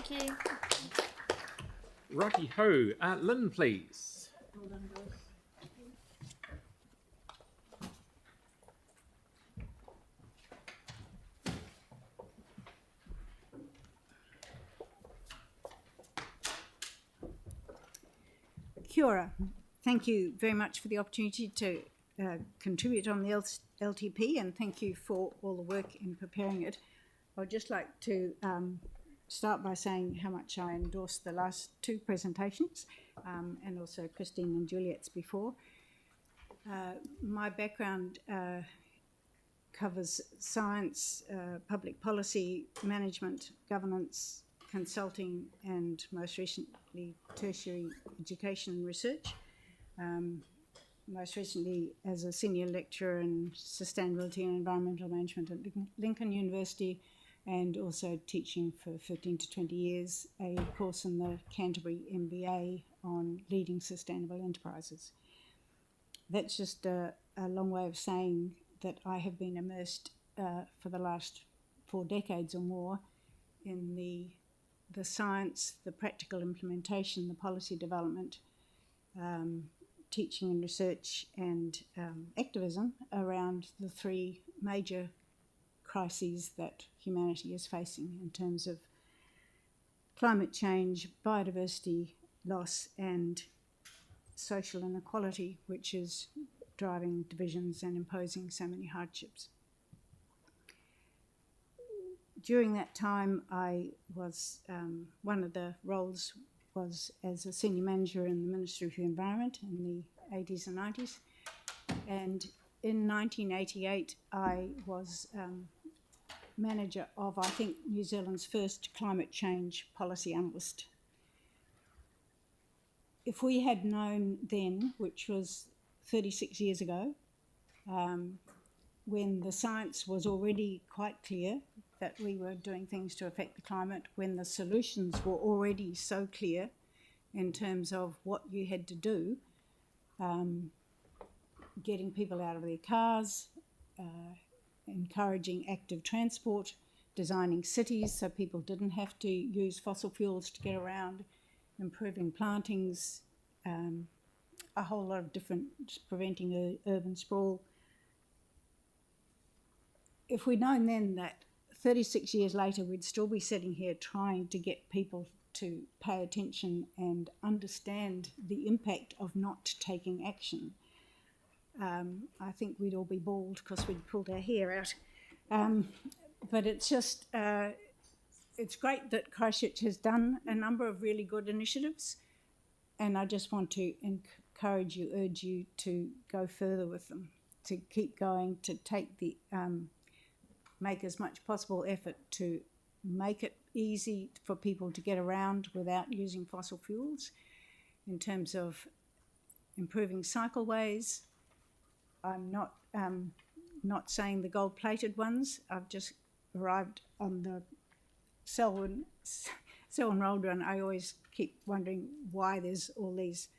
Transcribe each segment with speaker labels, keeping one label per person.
Speaker 1: Thank you.
Speaker 2: Righty-ho. Lynn, please.
Speaker 3: Kia ora. Thank you very much for the opportunity to contribute on the LTP, and thank you for all the work in preparing it. I would just like to start by saying how much I endorsed the last two presentations and also Christine and Juliet's before. My background covers science, public policy, management, governance, consulting, and most recently tertiary education and research. Most recently as a senior lecturer in sustainability and environmental management at Lincoln University, and also teaching for 15 to 20 years a course in the Canterbury MBA on leading sustainable enterprises. That's just a long way of saying that I have been immersed for the last 4 decades or more in the science, the practical implementation, the policy development, teaching and research, and activism around the 3 major crises that humanity is facing in terms of climate change, biodiversity loss, and social inequality, which is driving divisions and imposing so many hardships. During that time, I was, one of the roles was as a senior manager in the Ministry of the Environment in the 80s and 90s. And in 1988, I was manager of, I think, New Zealand's first climate change policy analyst. If we had known then, which was 36 years ago, when the science was already quite clear that we were doing things to affect the climate, when the solutions were already so clear in terms of what you had to do, getting people out of their cars, encouraging active transport, designing cities so people didn't have to use fossil fuels to get around, improving plantings, a whole lot of different, preventing urban sprawl. If we'd known then that 36 years later we'd still be sitting here trying to get people to pay attention and understand the impact of not taking action, I think we'd all be bald because we'd pulled our hair out. But it's just, it's great that Christchurch has done a number of really good initiatives, and I just want to encourage you, urge you to go further with them, to keep going, to take the, make as much possible effort to make it easy for people to get around without using fossil fuels, in terms of improving cycleways. I'm not saying the gold-plated ones. I've just arrived on the Selwyn Road Run. I always keep wondering why there's all these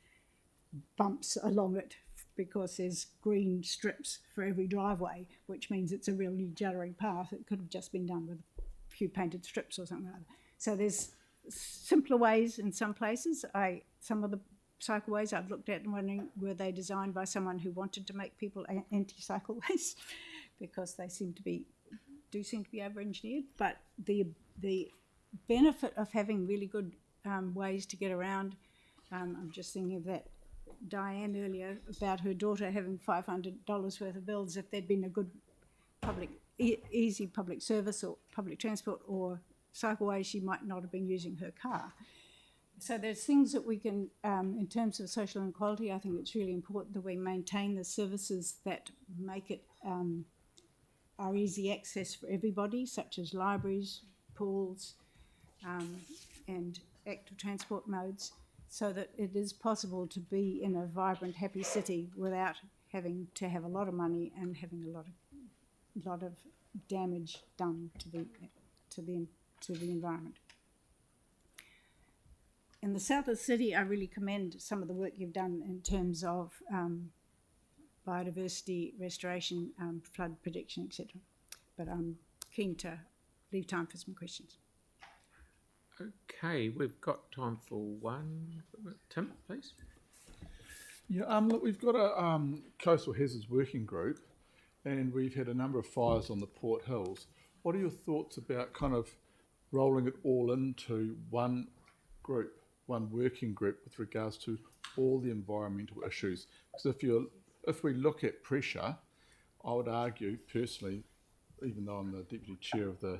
Speaker 3: bumps along it, because there's green strips for every driveway, which means it's a really juddering path. It could have just been done with a few painted strips or something like that. So there's simpler ways in some places. Some of the cycleways I've looked at and wondering, were they designed by someone who wanted to make people anti-cycleways? Because they do seem to be over-engineered. But the benefit of having really good ways to get around, I'm just thinking of that Diane earlier about her daughter having $500 worth of bills. If there'd been a good easy public service or public transport or cycleway, she might not have been using her car. So there's things that we can, in terms of social inequality, I think it's really important that we maintain the services that make it our easy access for everybody, such as libraries, pools, and active transport modes, so that it is possible to be in a vibrant, happy city without having to have a lot of money and having a lot of damage done to the environment. In the south of the city, I really commend some of the work you've done in terms of biodiversity restoration, flood prediction, etc. But I'm keen to leave time for some questions.
Speaker 2: Okay, we've got time for one. Tim, please.
Speaker 1: Yeah, look, we've got a coastal hazards working group, and we've had a number of fires on the Port Hills. What are your thoughts about kind of rolling it all into one group, one working group with regards to all the environmental issues? Because if we look at pressure, I would argue personally, even though I'm the deputy chair of the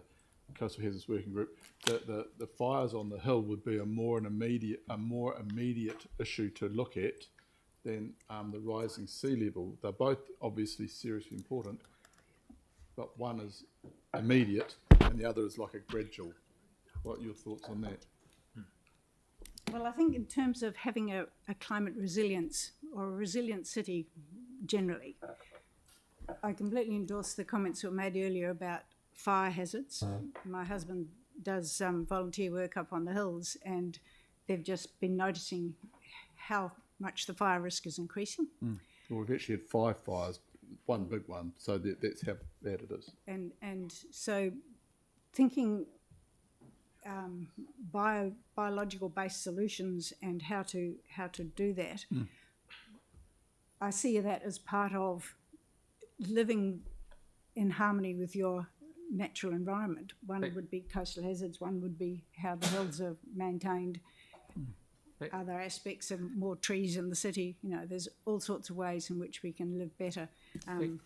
Speaker 1: Coastal Hazards Working Group, that the fires on the hill would be a more immediate issue to look at than the rising sea level. They're both obviously seriously important, but one is immediate and the other is like a gradual. What are your thoughts on that?
Speaker 3: Well, I think in terms of having a climate resilience or a resilient city generally, I completely endorse the comments that were made earlier about fire hazards. My husband does volunteer work up on the hills, and they've just been noticing how much the fire risk is increasing.
Speaker 1: Well, we've actually had 5 fires, one big one, so that's how bad it is.
Speaker 3: And so thinking biological based solutions and how to do that, I see that as part of living in harmony with your natural environment. One would be coastal hazards, one would be how the hills are maintained, other aspects of more trees in the city. You know, there's all sorts of ways in which we can live better.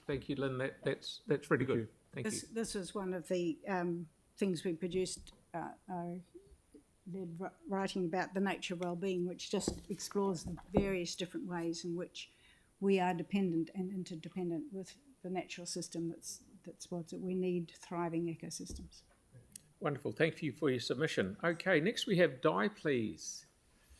Speaker 2: Thank you, Lynn. That's really good. Thank you.
Speaker 3: This is one of the things we produced, writing about the nature of wellbeing, which just explores the various different ways in which we are dependent and interdependent with the natural system that's what we need, thriving ecosystems.
Speaker 2: Wonderful. Thank you for your submission. Okay, next we have Di, please.